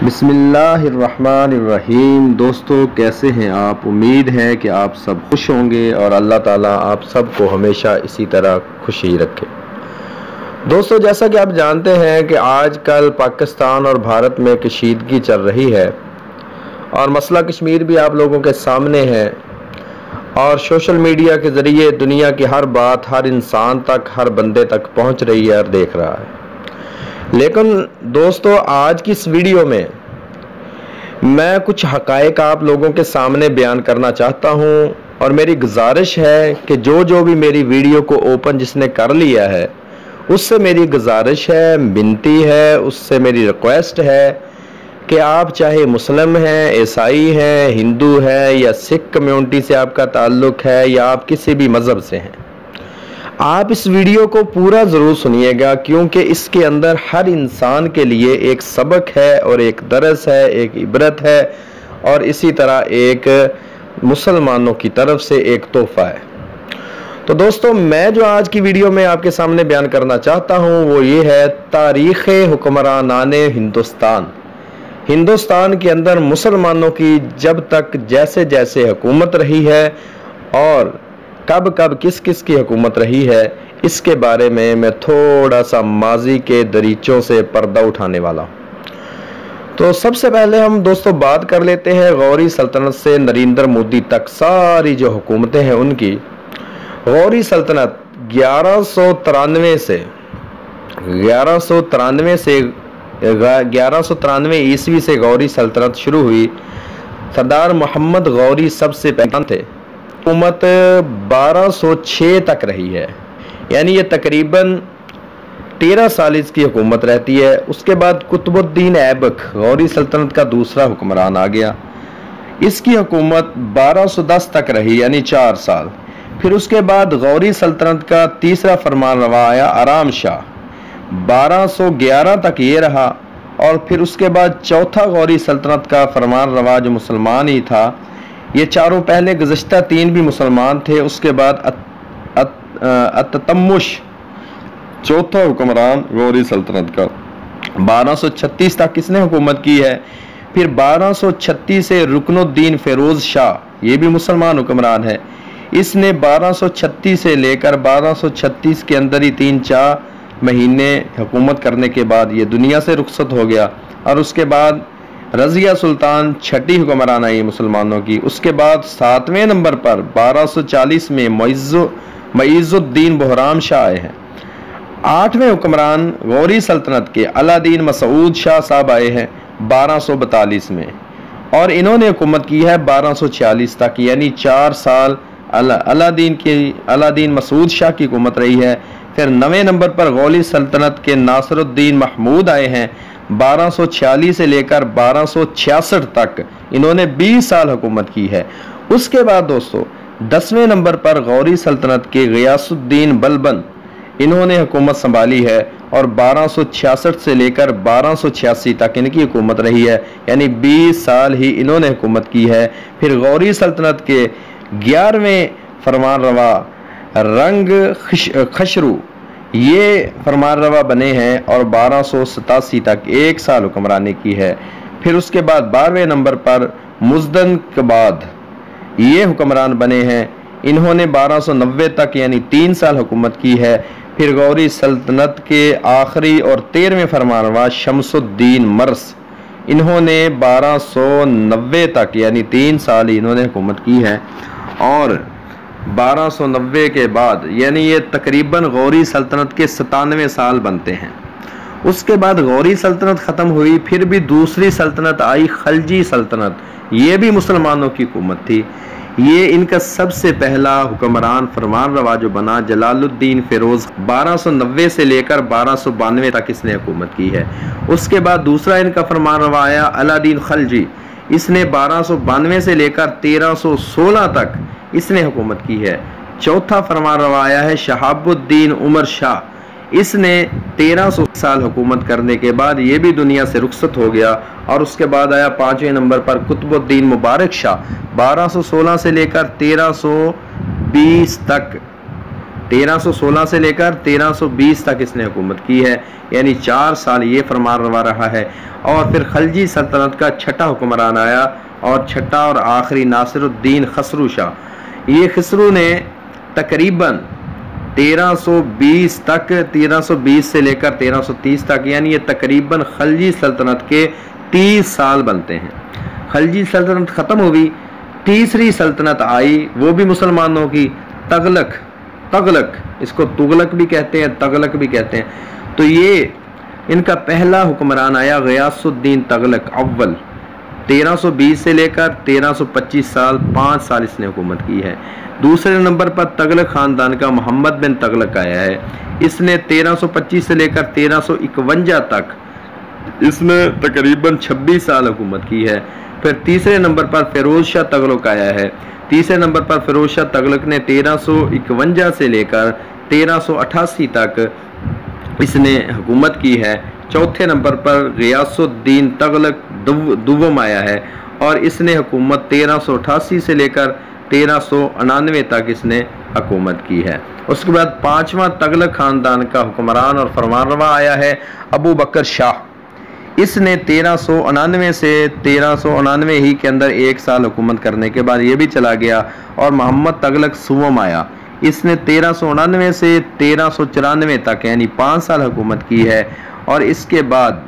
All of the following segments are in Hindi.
बिस्मिल्लाहिर्रहमानिर्रहीम। दोस्तों, कैसे हैं आप? उम्मीद है कि आप सब खुश होंगे और अल्लाह ताला आप सबको हमेशा इसी तरह खुश ही रखे। दोस्तों, जैसा कि आप जानते हैं कि आजकल पाकिस्तान और भारत में कशीदगी चल रही है और मसला कश्मीर भी आप लोगों के सामने है और सोशल मीडिया के ज़रिए दुनिया की हर बात हर इंसान तक, हर बंदे तक पहुंच रही है और देख रहा है। लेकिन दोस्तों, आज की इस वीडियो में मैं कुछ हक़ाइक़ आप लोगों के सामने बयान करना चाहता हूं और मेरी गुजारिश है कि जो भी मेरी वीडियो को ओपन जिसने कर लिया है उससे मेरी गुजारिश है, विनती है, उससे मेरी रिक्वेस्ट है कि आप चाहे मुस्लिम हैं, ईसाई हैं, हिंदू हैं या सिख कम्युनिटी से आपका ताल्लुक़ है या आप किसी भी मज़हब से हैं, आप इस वीडियो को पूरा ज़रूर सुनिएगा, क्योंकि इसके अंदर हर इंसान के लिए एक सबक है और एक दरस है, एक इबरत है और इसी तरह एक मुसलमानों की तरफ से एक तोहफ़ा है। तो दोस्तों, मैं जो आज की वीडियो में आपके सामने बयान करना चाहता हूँ वो ये है तारीख़ हुक्मरानान हिंदुस्तान। हिंदुस्तान के अंदर मुसलमानों की जब तक जैसे जैसे हुकूमत रही है और कब कब किस किस की हुकूमत रही है, इसके बारे में मैं थोड़ा सा माजी के दरीचों से पर्दा उठाने वाला हूँ। तो सबसे पहले हम दोस्तों बात कर लेते हैं गौरी सल्तनत से नरेंद्र मोदी तक सारी जो हुकूमतें हैं उनकी। गौरी सल्तनत 1193 ईस्वी से गौरी सल्तनत शुरू हुई। सरदार मोहम्मद गौरी सबसे पहले थे। हुकूमत 1206 तक रही है, यानी ये तकरीबन 13 साल इसकी हुकूमत रहती है। उसके बाद कुतुबुद्दीन ऐबक गौरी सल्तनत का दूसरा हुक्मरान आ गया। इसकी हुकूमत 1210 तक रही, यानी 4 साल। फिर उसके बाद गौरी सल्तनत का तीसरा फरमानरवा आया आराम शाह, 1211 तक ये रहा। और फिर उसके बाद चौथा गौरी सल्तनत का फरमानरवा जो मुसलमान ही था, ये चारों पहले गुज़श्ता 3 भी मुसलमान थे। उसके बाद अततमुश चौथा हुक्मरान गौरी सल्तनत का 1236 तक किसने हुकूमत की है। फिर 1236 से रुकनुद्दीन फिरोज शाह, ये भी मुसलमान हुक्मरान है। इसने 1236 से लेकर 1236 के अंदर ही 3-4 महीने हुकूमत करने के बाद ये दुनिया से रुखसत हो गया। और उसके बाद रज़िया सुल्तान छठी हुक्मरान आई मुसलमानों की। उसके बाद 7वें नंबर पर 1240 में मुइज़्ज़ुद्दीन बहराम शाह आए हैं। 8वें हुक्मरान गौरी सल्तनत के अलादीन मसूद शाह साहब आए हैं 1242 में और इन्होंने हुकूमत की है 1246 तक, यानी 4 साल अलादीन मसूद शाह की हुकूमत रही है। फिर 9वें नंबर पर गौरी सल्तनत के नासिरुद्दीन महमूद आए हैं 1246 से लेकर 1266 तक, इन्होंने 20 साल हुकूमत की है। उसके बाद दोस्तों 10वें नंबर पर गौरी सल्तनत के गियासुद्दीन बलबन, इन्होंने हुकूमत संभाली है और 1266 से लेकर 1286 तक इनकी हुकूमत रही है, यानी 20 साल ही इन्होंने हुकूमत की है। फिर गौरी सल्तनत के 11वें फरमानरवा रंग खशरू, ये फरमानरवा बने हैं और 1287 तक 1 साल हुक्मरानी की है। फिर उसके बाद 12वें नंबर पर मुज़्दन कबाद, ये हुक्मरान बने हैं, इन्होंने 1290 तक यानी 3 साल हुकूमत की है। फिर गौरी सल्तनत के आखिरी और 13वें फरमानरवा शमसुद्दीन मर्स, इन्होंने 1290 तक यानी 3 साल इन्होंने हुकूमत की है। और 1290 के बाद यानी ये तकरीबन गौरी सल्तनत के 97 साल बनते हैं। उसके बाद गौरी सल्तनत ख़त्म हुई, फिर भी दूसरी सल्तनत आई खलजी सल्तनत, ये भी मुसलमानों की हुकूमत थी। ये इनका सबसे पहला हुक्मरान फरमानरवा जो बना जलालुद्दीन फिरोज, 1290 से लेकर 1292 तक इसने हुकूमत की है। उसके बाद दूसरा इनका फरमानरवा आया अलादीन खलजी, इसने 1292 से लेकर 1316 तक इसने हुकूमत की है। चौथा फरमानरवा आया है शहाबुद्दीन उमर शाह, इसने 1300 साल हुकूमत करने के बाद ये भी दुनिया से रुखसत हो गया। और उसके बाद आया 5वें नंबर पर कुतुबुद्दीन मुबारक शाह, 1216 से लेकर 1320 तक 1316 से लेकर 1320 तक इसने हुकूमत की है, यानी 4 साल ये फरमानरवा रहा है। और फिर खलजी सल्तनत का छठा हुक्मरान आया, और छठा और आखिरी नासिरुद्दीन खसरू शाह। ये खसरू ने तकरीबन 1320 तक, 1320 से लेकर 1330 तक, यानी ये तकरीबन खलजी सल्तनत के 30 साल बनते हैं। खलजी सल्तनत ख़त्म हुई, तीसरी सल्तनत आई, वो भी मुसलमानों की, तगलक। इसको तुगलक भी कहते हैं, तगलक भी कहते हैं। तो ये इनका पहला हुक्मरान आया गयासुद्दीन तगलक अव्वल। 1320 से लेकर 1325 साल, 5 साल इसने हुकूमत की है। दूसरे नंबर पर तगलक ख़ानदान का मोहम्मद बिन तगलक आया है। इसने 1325 से लेकर 1351 तक इसने तकरीबन 26 साल हुकूमत की है। फिर तीसरे नंबर पर फिरोज शाह तगलक आया है। तीसरे नंबर पर फिरोज शाह तगलक ने 1351 से लेकर 1388 तक इसने हुकूमत की है। चौथे नंबर पर गयासुद्दीन तगलक दुव्वम आया है, और इसने हुकूमत 1388 से लेकर 1399 तक इसने हुकूमत की है। उसके बाद पांचवा तगलक ख़ानदान का हुक्मरान और फरमानरवा आया है अबू बकर शाह। इसने 1399 से 1399 ही के अंदर 1 साल हुकूमत करने के बाद ये भी चला गया, और मोहम्मद तगलक सुवम आया। इसने 1399 से 1394 तक यानी 5 साल हुकूमत की है। और इसके बाद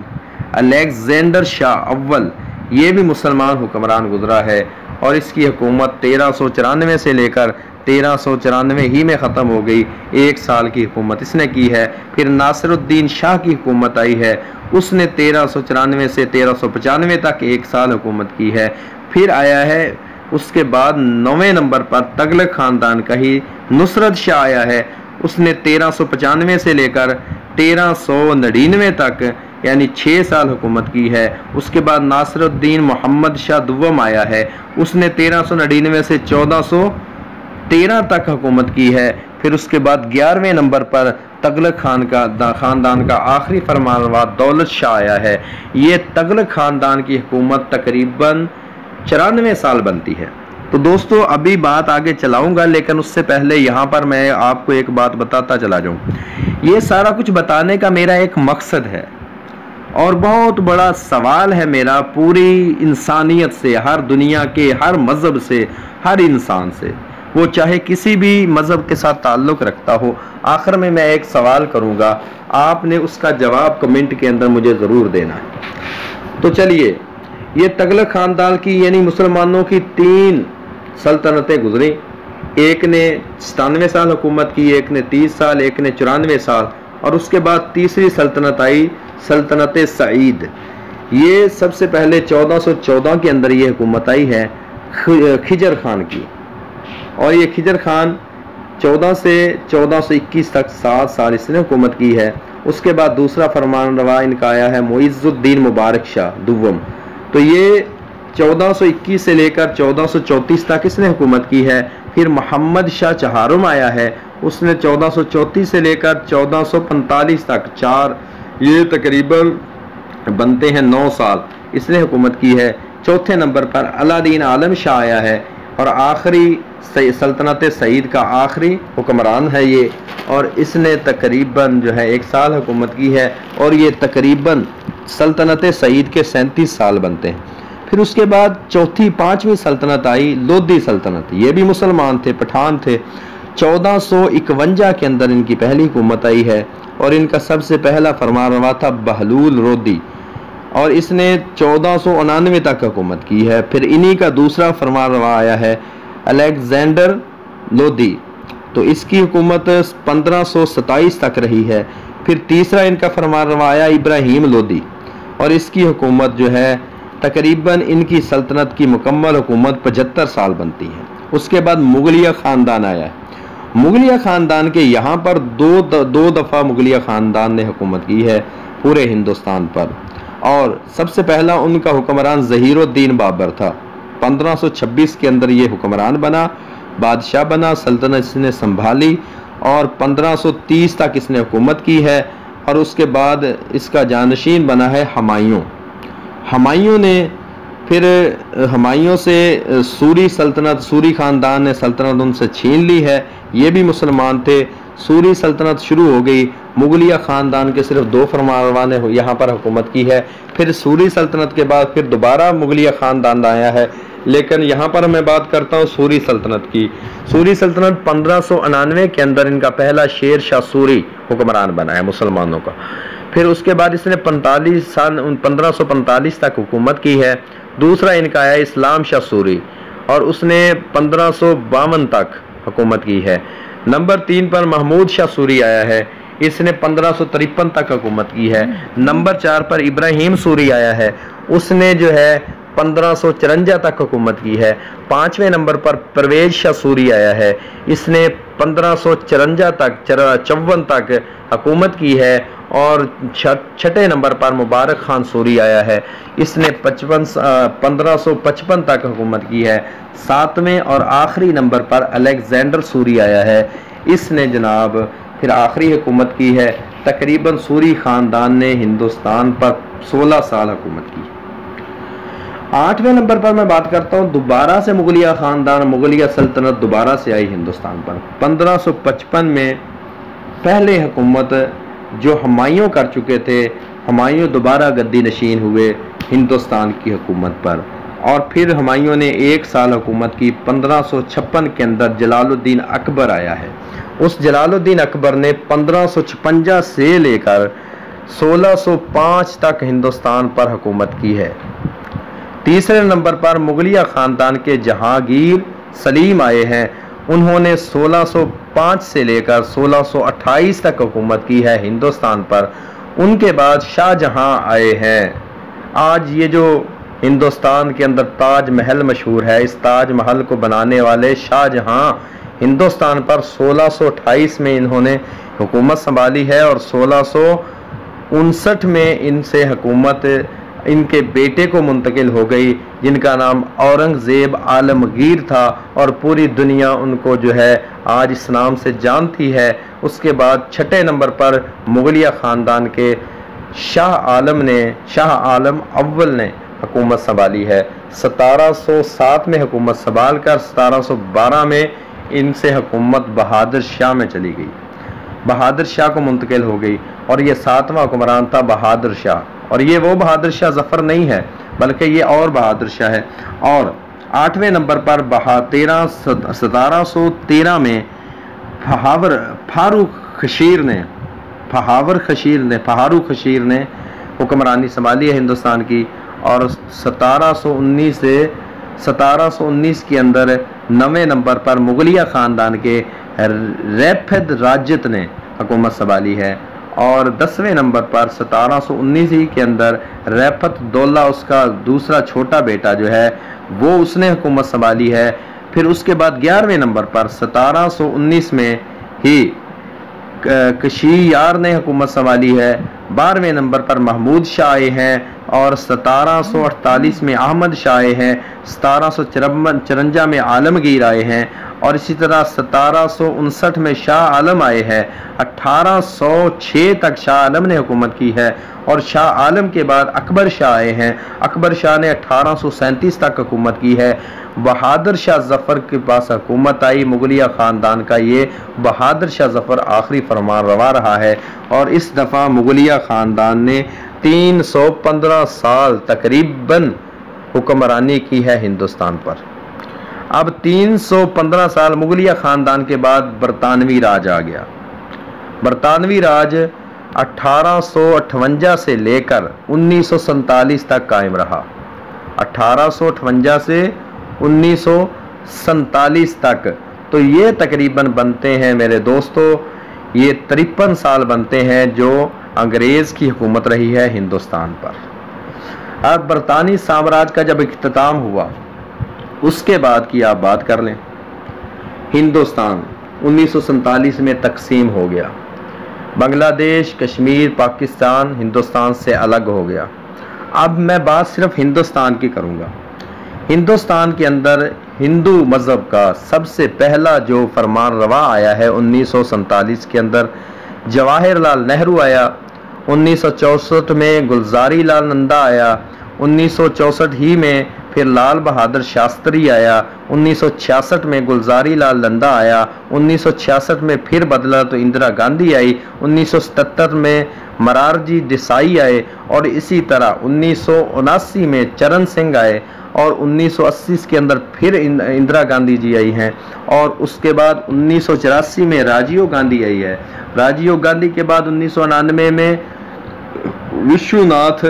अलेक्जेंडर शाह अव्वल, ये भी मुसलमान हुक्मरान गुजरा है, और इसकी हुकूमत 1394 से लेकर 1394 ही में ख़त्म हो गई। 1 साल की हुकूमत इसने की है। फिर नासिरुद्दीन शाह की हुकूमत आई है, उसने 1394 से 1395 तक 1 साल हुकूमत की है। फिर आया है उसके बाद 9वें नंबर पर तगलक ख़ानदान का ही नुसरत शाह आया है। उसने 1395 से लेकर 1399 तक यानी 6 साल हुकूमत की है। उसके बाद नासिरुद्दीन मोहम्मद शाह दुव्वम आया है, उसने 1399 से 1413 तक हुकूमत की है। फिर उसके बाद 11वें नंबर पर तगलक ख़ानदान का आखिरी फरमानरवा दौलत शाह आया है। ये तगलक ख़ानदान की हुकूमत तकरीबन 94 साल बनती है। तो दोस्तों अभी बात आगे चलाऊंगा, लेकिन उससे पहले यहाँ पर मैं आपको एक बात बताता चला जाऊँ। ये सारा कुछ बताने का मेरा एक मकसद है, और बहुत बड़ा सवाल है मेरा पूरी इंसानियत से, हर दुनिया के हर मज़हब से, हर इंसान से, वो चाहे किसी भी मज़हब के साथ ताल्लुक़ रखता हो। आखिर में मैं एक सवाल करूँगा, आपने उसका जवाब कमेंट के अंदर मुझे ज़रूर देना है। तो चलिए, ये तगलक ख़ानदान की यानी मुसलमानों की 3 सल्तनतें गुजरी। एक ने 97 साल हुकूमत की, एक ने 30 साल, एक ने 94 साल, और उसके बाद तीसरी सल्तनत आई सल्तनत सईद। ये सबसे पहले 1414 के अंदर ये हुकूमत आई है खिजर खान की, और ये खिजर खान 14 से 1421 तक 7 साल इसने हुकूमत की है। उसके बाद दूसरा फरमानरवा इनका आया है मुइज़्ज़ुद्दीन मुबारक शाह दुव्वम। तो ये 1421 से लेकर 1434 तक इसने हुकूमत की है। फिर मोहम्मद शाह चहारुम आया है, उसने 1434 से लेकर 1445 तक 4, ये तकरीबन बनते हैं 9 साल इसने हुकूमत की है। चौथे नंबर पर अलादीन आलम शाह आया है, और आखिरी सल्तनत सईद का आखिरी हुक्मरान है ये, और इसने तकरीबन जो है 1 साल हुकूमत की है, और ये तकरीबन सल्तनत सईद के 37 साल बनते हैं। फिर उसके बाद चौथी 5वीं सल्तनत आई लोधी सल्तनत। ये भी मुसलमान थे, पठान थे। 1451 के अंदर इनकी पहली हुकूमत आई है, और इनका सबसे पहला फरमानरवा था बहलूल लोधी, और इसने 1499 तक हुकूमत की है। फिर इन्हीं का दूसरा फरमानरवा आया है अलेक्जेंडर लोधी, तो इसकी हुकूमत 1527 तक रही है। फिर तीसरा इनका फरमानरवा आया इब्राहिम लोधी, और इसकी हुकूमत जो है तकरीबन इनकी सल्तनत की मुकम्मल हुकूमत 75 साल बनती है। उसके बाद मुगलिया ख़ानदान आया है। मुगलिया ख़ानदान के यहाँ पर दो दफ़ा मुगलिया ख़ानदान ने हुकूमत की है पूरे हिंदुस्तान पर, और सबसे पहला उनका हुक्मरान ज़हीरुद्दीन बाबर था। 1526 के अंदर ये हुक्मरान बना, बादशाह बना, सल्तनत इसने संभाली, और 1530 तक इसने हुकूमत की है। और उसके बाद इसका जानशीन बना है हुमायूं। हुमायूं ने फिर हुमायूं से सूरी ख़ानदान ने सल्तनत उनसे छीन ली है, ये भी मुसलमान थे। सूरी सल्तनत शुरू हो गई। मुगलिया ख़ानदान के सिर्फ 2 फरमानरवा ने यहाँ पर हुकूमत की है। फिर सूरी सल्तनत के बाद फिर दोबारा मुगलिया ख़ानदान आया है, लेकिन यहाँ पर मैं बात करता हूँ सूरी सल्तनत की। सूरी सल्तनत 1599 के अंदर इनका पहला शेर शाह सूरी हुक्मरान बना है मुसलमानों का। फिर उसके बाद इसने 1545 तक हुकूमत की है। दूसरा इनका है इस्लाम शाह सूरी और उसने 1552 तक हुकूमत की है। नंबर 3 पर महमूद शाह सूरी आया है, इसने 1553 तक हुकूमत की है। नंबर 4 पर इब्राहिम सूरी आया है, उसने जो है 1554 तक हुकूमत की है। 5वें नंबर पर परवेज शाह सूरी आया है, इसने 1554 तक 54 तक हुकूमत की है। और 6ठे नंबर पर मुबारक खान सूरी आया है, इसने 1555 तक हुकूमत की है। 7वें और आखिरी नंबर पर अलेक्जेंडर सूरी आया है, इसने जनाब फिर आखिरी हुकूमत की है। तकरीबन सूरी ख़ानदान ने हिंदुस्तान पर 16 साल हुकूमत की। 8वें नंबर पर मैं बात करता हूँ दोबारा से मुगलिया ख़ानदान, मुगलिया सल्तनत दोबारा से आई हिंदुस्तान पर। 1555 में पहले हुकूमत जो हुमायूं कर चुके थे, हुमायूं दोबारा गद्दी नशीन हुए हिंदुस्तान की हुकूमत पर। और फिर हुमायूं ने 1 साल हुकूमत की। 1556 के अंदर जलालुद्दीन अकबर आया है। उस जलालुद्दीन अकबर ने 1556 से लेकर 1605 तक हिंदुस्तान पर हुकूमत की है। तीसरे नंबर पर मुगलिया ख़ानदान के जहांगीर सलीम आए हैं, उन्होंने 1605 से लेकर 1628 तक हुकूमत की है हिंदुस्तान पर। उनके बाद शाहजहां आए हैं। आज ये जो हिंदुस्तान के अंदर ताज महल मशहूर है, इस ताज महल को बनाने वाले शाहजहां हिंदुस्तान पर 1628 में इन्होंने हुकूमत संभाली है और 1659 में इनसे हुकूमत इनके बेटे को मुंतकिल हो गई, जिनका नाम औरंगज़ेब आलमगीर था और पूरी दुनिया उनको जो है आज इस नाम से जानती है। उसके बाद 6ठे नंबर पर मुगलिया ख़ानदान के शाह आलम अव्वल ने हुकूमत संभाली है। 1707 में हुकूमत संभाल कर 1712 में इनसे हुकूमत बहादुर शाह में चली गई, बहादुर शाह को मुंतकिल हो गई और ये 7वां हुक्मरान था बहादुर शाह। और ये वो बहादुर शाह जफ़र नहीं है, बल्कि ये और बहादुर शाह है। और 8वें नंबर पर 1713 में फारूक खशीर ने हुक्मरानी संभाली है हिंदुस्तान की। और 1719 के अंदर 9वें नंबर पर मुगलिया ख़ानदान के रैफिद राजत ने हुकूमत संभाली है। और 10वें नंबर पर 1719 ही के अंदर रैफत दौला, उसका दूसरा छोटा बेटा जो है वो उसने हुकूमत संभाली है। फिर उसके बाद 11वें नंबर पर 1719 में ही कशीयार ने हुकूमत संभाली है। 12वें नंबर पर महमूद शाह आए हैं और 1748 में अहमद शाह आए हैं। 1754 में आलमगीर आए हैं और इसी तरह 1759 में शाह आलम आए हैं। 1806 तक शाह आलम ने हुकूमत की है और शाह आलम के बाद अकबर शाह आए हैं। अकबर शाह ने 1837 तक हुकूमत की है। बहादुर शाह जफ़र के पास हुकूमत आई। मुगलिया ख़ानदान का ये बहादुर शाह जफ़र आखिरी फरमानरवा रहा है और इस दफ़ा मुगलिया ख़ानदान ने 315 साल तकरीबन हुक्मरानी की है हिंदुस्तान पर। अब 315 साल मुगलिया ख़ानदान के बाद बरतानवी राज आ गया। बरतानवी राज 1858 से लेकर 1947 तक कायम रहा। 1858 से 1947 तक, तो ये तकरीबन बनते हैं मेरे दोस्तों, ये 53 साल बनते हैं जो अंग्रेज़ की हुकूमत रही है हिंदुस्तान पर। अब बरतानी साम्राज्य का जब इख्तिताम हुआ उसके बाद की आप बात कर लें, हिंदुस्तान 1947 में तकसीम हो गया। बांग्लादेश, कश्मीर, पाकिस्तान हिंदुस्तान से अलग हो गया। अब मैं बात सिर्फ हिंदुस्तान की करूँगा। हिंदुस्तान के अंदर हिंदू मज़हब का सबसे पहला जो फरमानरवा आया है 1947 के अंदर जवाहरलाल नेहरू आया। 1964 में गुलजारी लाल नंदा आया। 1964 ही में फिर लाल बहादुर शास्त्री आया, 1966 में गुलजारी लाल नंदा आया, 1966 में फिर बदला तो इंदिरा गांधी आई, 1977 में मोरारजी देसाई आए और इसी तरह 1979 में चरण सिंह आए और 1980 के अंदर फिर इंदिरा गांधी जी आई हैं और उसके बाद 1984 में राजीव गांधी आई है। राजीव गांधी के बाद 1999 में विश्वनाथ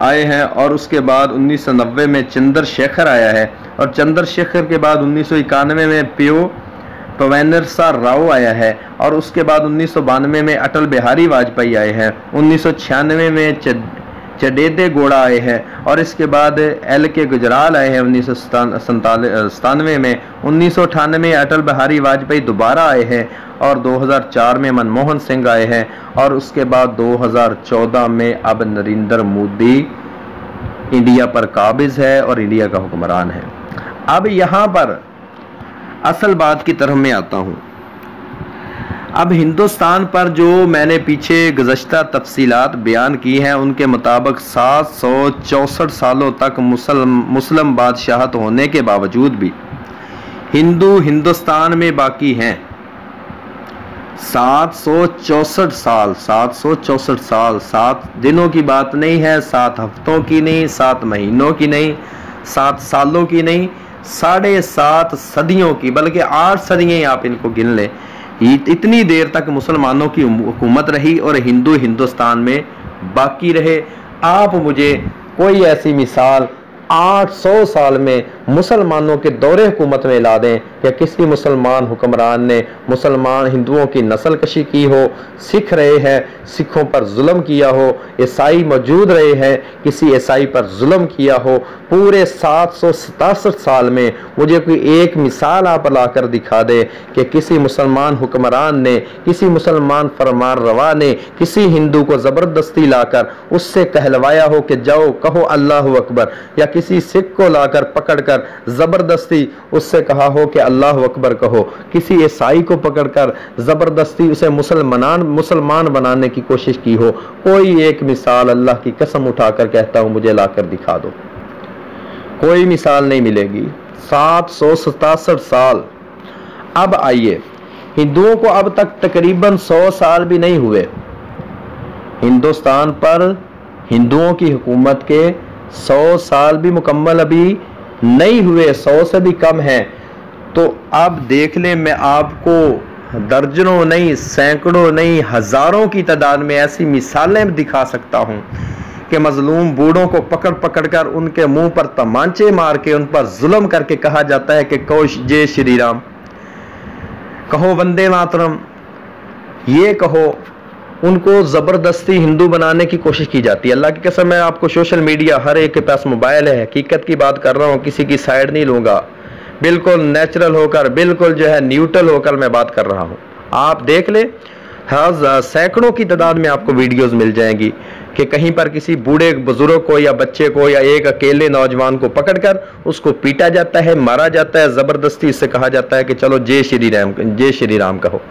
आए हैं और उसके बाद 1990 में चंद्रशेखर आया है और चंद्रशेखर के बाद 1991 में पवेंद्र राव आया है और उसके बाद 1992 में अटल बिहारी वाजपेयी आए हैं, 1996 में चडेदे गौड़ा आए हैं और इसके बाद LK गुजराल आए हैं 1997 में, 1998 में अटल बिहारी वाजपेयी दोबारा आए हैं और 2004 में मनमोहन सिंह आए हैं और उसके बाद 2014 में अब नरेंद्र मोदी इंडिया पर काबिज है और इंडिया का हुक्मरान है। अब यहाँ पर असल बात की तरफ मैं आता हूँ। अब हिंदुस्तान पर जो मैंने पीछे गुज़श्ता तफसीलात बयान की हैं उनके मुताबिक 764 सालों तक मुस्लिम बादशाहत होने के बावजूद भी हिंदू हिंदुस्तान में बाकी हैं। 764 साल, 764 साल, 7 दिनों की बात नहीं है, 7 हफ्तों की नहीं, 7 महीनों की नहीं, 7 सालों की नहीं, 7.5 सदियों की, बल्कि 8 सदियाँ आप इनको गिन लें। इतनी देर तक मुसलमानों की हुकूमत रही और हिंदू हिंदुस्तान में बाकी रहे। आप मुझे कोई ऐसी मिसाल 800 साल में मुसलमानों के दौरे हुकूमत में ला दें या किसी मुसलमान हुक्मरान ने मुसलमान हिंदुओं की नस्ल कशी की हो, सिख रहे हैं सिखों पर जुल्म किया हो, ईसाई मौजूद रहे हैं किसी ईसाई पर जुल्म किया हो, पूरे 767 साल में मुझे कोई एक मिसाल आप लाकर दिखा दे कि किसी मुसलमान हुक्मरान ने, किसी मुसलमान फरमान रवा ने किसी हिंदू को ज़बरदस्ती लाकर उससे कहलवाया हो कि जाओ कहो अल्लाह अकबर, या किसी सिख को लाकर पकड़कर जबरदस्ती उससे कहा हो कि अल्लाह अकबर कहो, किसी ईसाई को पकड़कर जबरदस्ती उसे मुसलमान बनाने की कोशिश की हो। कोई एक मिसाल अल्लाह की कसम उठाकर कहता हूं मुझे लाकर दिखा दो, कोई मिसाल नहीं मिलेगी। 767 साल। अब आइए, हिंदुओं को अब तक तकरीबन 100 साल भी नहीं हुए, हिंदुस्तान पर हिंदुओं की हुकूमत के 100 साल भी मुकम्मल अभी नहीं हुए, 100 से भी कम है। तो अब देख लें, मैं आपको दर्जनों नहीं, सैकड़ों नहीं, हजारों की तादाद में ऐसी मिसालें दिखा सकता हूं कि मजलूम बूढ़ों को पकड़ पकड़ कर उनके मुंह पर तमांचे मार के उन पर जुल्म करके कहा जाता है कि कहो जय श्री राम, कहो वंदे मातरम, ये कहो। उनको ज़बरदस्ती हिंदू बनाने की कोशिश की जाती है। अल्लाह की कसम, मैं आपको सोशल मीडिया हर एक के पास मोबाइल है, हकीकत की बात कर रहा हूँ, किसी की साइड नहीं लूँगा, बिल्कुल नेचुरल होकर, बिल्कुल जो है न्यूट्रल होकर मैं बात कर रहा हूँ। आप देख ले, हाँ सैकड़ों की तादाद में आपको वीडियोस मिल जाएंगी कि कहीं पर किसी बूढ़े बुजुर्ग को या बच्चे को या एक अकेले नौजवान को पकड़कर उसको पीटा जाता है, मारा जाता है, ज़बरदस्ती इससे कहा जाता है कि चलो जय श्री राम कहो।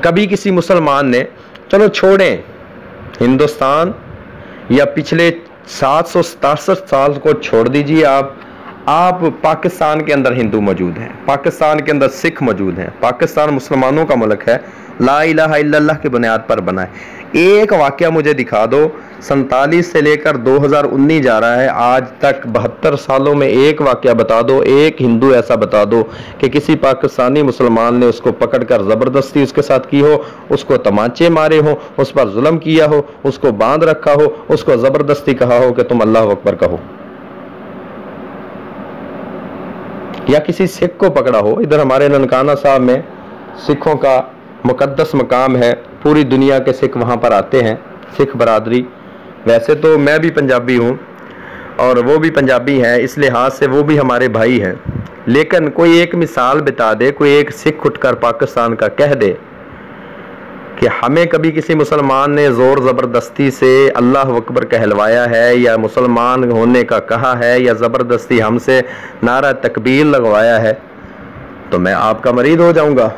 कभी किसी मुसलमान ने, चलो छोड़ें हिंदुस्तान या पिछले 767 साल को छोड़ दीजिए, आप पाकिस्तान के अंदर हिंदू मौजूद हैं, पाकिस्तान के अंदर सिख मौजूद हैं, पाकिस्तान मुसलमानों का मुल्क है, ला इलाहा इल्लल्लाह की बुनियाद पर बना है। एक वाक़या मुझे दिखा दो, 47 से लेकर 2019 जा रहा है, आज तक 72 सालों में एक वाक़या बता दो, एक हिंदू ऐसा बता दो कि किसी पाकिस्तानी मुसलमान ने उसको पकड़कर ज़बरदस्ती उसके साथ की हो, उसको तमाचे मारे हो, उस पर जुल्म किया हो, उसको बांध रखा हो, उसको ज़बरदस्ती कहा हो कि तुम अल्लाह अकबर कहो, या किसी सिख को पकड़ा हो। इधर हमारे ननकाना साहब में सिखों का मुकद्दस मकाम है, पूरी दुनिया के सिख वहाँ पर आते हैं, सिख बरादरी। वैसे तो मैं भी पंजाबी हूँ और वो भी पंजाबी हैं, इस लिहाज से वो भी हमारे भाई हैं, लेकिन कोई एक मिसाल बता दे, कोई एक सिख उठकर पाकिस्तान का कह दे कि हमें कभी किसी मुसलमान ने ज़ोर ज़बरदस्ती से अल्लाह अकबर कहलवाया है या मुसलमान होने का कहा है या ज़बरदस्ती हमसे नारा तकबीर लगवाया है, तो मैं आपका मरीद हो जाऊंगा।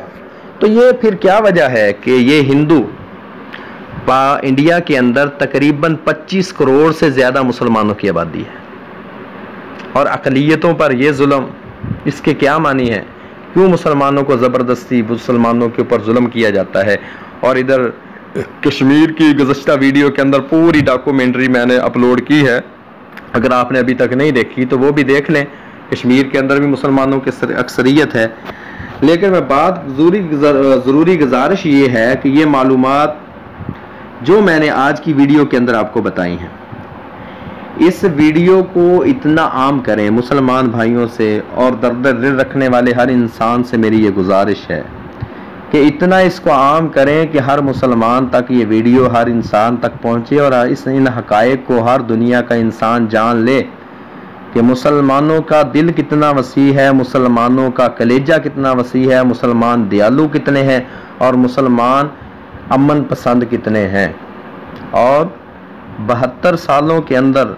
तो ये फिर क्या वजह है कि ये हिंदू इंडिया के अंदर तकरीबन 25 करोड़ से ज़्यादा मुसलमानों की आबादी है, और अक़लियतों पर यह जुल्म, इसके क्या मानी है? क्यों मुसलमानों को ज़बरदस्ती मुसलमानों के ऊपर जुल्म किया जाता है? और इधर कश्मीर की गुज़श्ता वीडियो के अंदर पूरी डॉक्यूमेंट्री मैंने अपलोड की है, अगर आपने अभी तक नहीं देखी तो वो भी देख लें। कश्मीर के अंदर भी मुसलमानों की अक्सरियत है। लेकिन मैं बात ज़रूरी गुजारिश ये है कि ये मालूमात जो मैंने आज की वीडियो के अंदर आपको बताई हैं, इस वीडियो को इतना आम करें मुसलमान भाइयों से, और दर्द दिल रखने वाले हर इंसान से मेरी ये गुजारिश है कि इतना इसको आम करें कि हर मुसलमान तक ये वीडियो, हर इंसान तक पहुँचे और इन हक़ाइक़ को हर दुनिया का इंसान जान ले कि मुसलमानों का दिल कितना वसी है, मुसलमानों का कलेजा कितना वसी है, मुसलमान दयालु कितने हैं और मुसलमान अमन पसंद कितने हैं। और 72 सालों के अंदर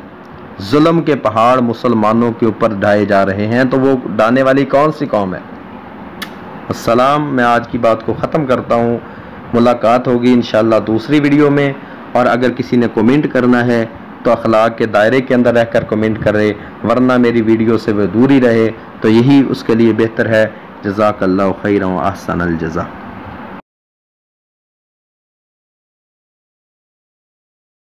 जुल्म के पहाड़ मुसलमानों के ऊपर ढाए जा रहे हैं, तो वो ढाने वाली कौन सी कौम है? अस्सलाम। मैं आज की बात को ख़त्म करता हूँ। मुलाकात होगी इंशाअल्लाह दूसरी वीडियो में। और अगर किसी ने कमेंट करना है तो अखलाक के दायरे के अंदर रहकर कमेंट करे, वरना मेरी वीडियो से वह दूर ही रहे, तो यही उसके लिए बेहतर है। जज़ाकल्लाहु खैरन व अहसनल जज़ा।